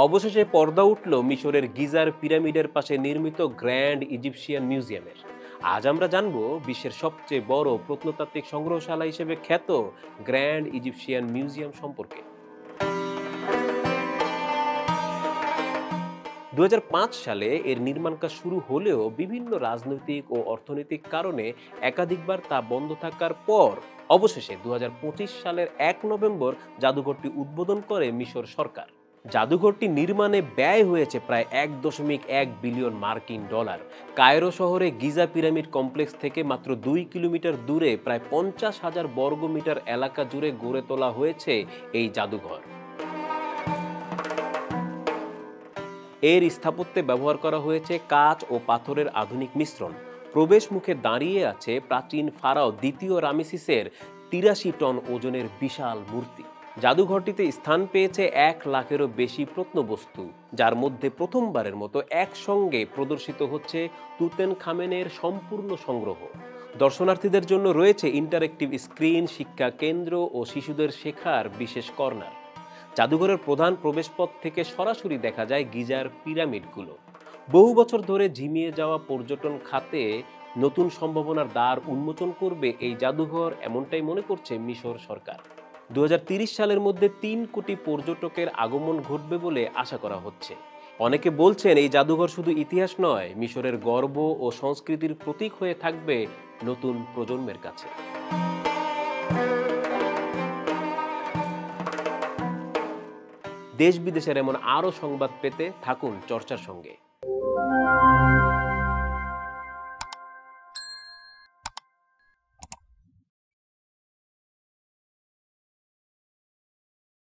অবশেষে পর্দা উঠল মিশরের গিজার পিরামিডের পাশে নির্মিত গ্র্যান্ড ইজিপশিয়ান মিউজিয়ামের। আজ আমরা জানব বিশ্বের সবচেয়ে বড় প্রত্নতাত্ত্বিক সংগ্রহশালা হিসেবে খ্যাত গ্র্যান্ড ইজিপশিয়ান মিউজিয়াম সম্পর্কে। ২০০৫ সালে এর নির্মাণ কাজ শুরু হলেও বিভিন্ন রাজনৈতিক ও অর্থনৈতিক কারণে একাধিকবার তা বন্ধ থাকার পর অবশেষে ২০২৫ সালের ১ নভেম্বর জাদুঘরটি উদ্বোধন করে মিশর সরকার। জাদুঘরটি নির্মাণে ব্যয় হয়েছে প্রায় ১.১ বিলিয়ন মার্কিন ডলার। কায়রো শহরে গিজা পিরামিড কমপ্লেক্স থেকে মাত্র ২ কিলোমিটার দূরে প্রায় ৫০,০০০ বর্গমিটার এলাকা জুড়ে গড়ে তোলা হয়েছে এই জাদুঘর। এর স্থাপত্যে ব্যবহার করা হয়েছে কাঁচ ও পাথরের আধুনিক মিশ্রণ। প্রবেশ মুখে দাঁড়িয়ে আছে প্রাচীন ফারাও দ্বিতীয় রামেসিসের ৮৩ টন ওজনের বিশাল মূর্তি। জাদুঘরটিতে স্থান পেয়েছে ১ লাখেরও বেশি প্রত্নবস্তু, যার মধ্যে প্রথমবারের মতো একসঙ্গে প্রদর্শিত হচ্ছে তুতেনখামেনের সম্পূর্ণ সংগ্রহ। দর্শনার্থীদের জন্য রয়েছে ইন্টারেক্টিভ স্ক্রিন, শিক্ষা কেন্দ্র ও শিশুদের শেখার বিশেষ কর্নার। জাদুঘরের প্রধান প্রবেশপথ থেকে সরাসরি দেখা যায় গিজার পিরামিডগুলো। বহু বছর ধরে ঝিমিয়ে যাওয়া পর্যটন খাতে নতুন সম্ভাবনার দ্বার উন্মোচন করবে এই জাদুঘর, এমনটাই মনে করছে মিশর সরকার। ২০৩০ সালের মধ্যে ৩ কোটি পর্যটকের আগমন ঘটবে বলে আশা করা হচ্ছে। অনেকে বলছেন এই জাদুঘর শুধু ইতিহাস নয়, মিশরের গর্ব ও সংস্কৃতির প্রতীক হয়ে থাকবে নতুন প্রজন্মের কাছে। দেশ বিদেশের এমন আরও সংবাদ পেতে থাকুন চর্চার সঙ্গে।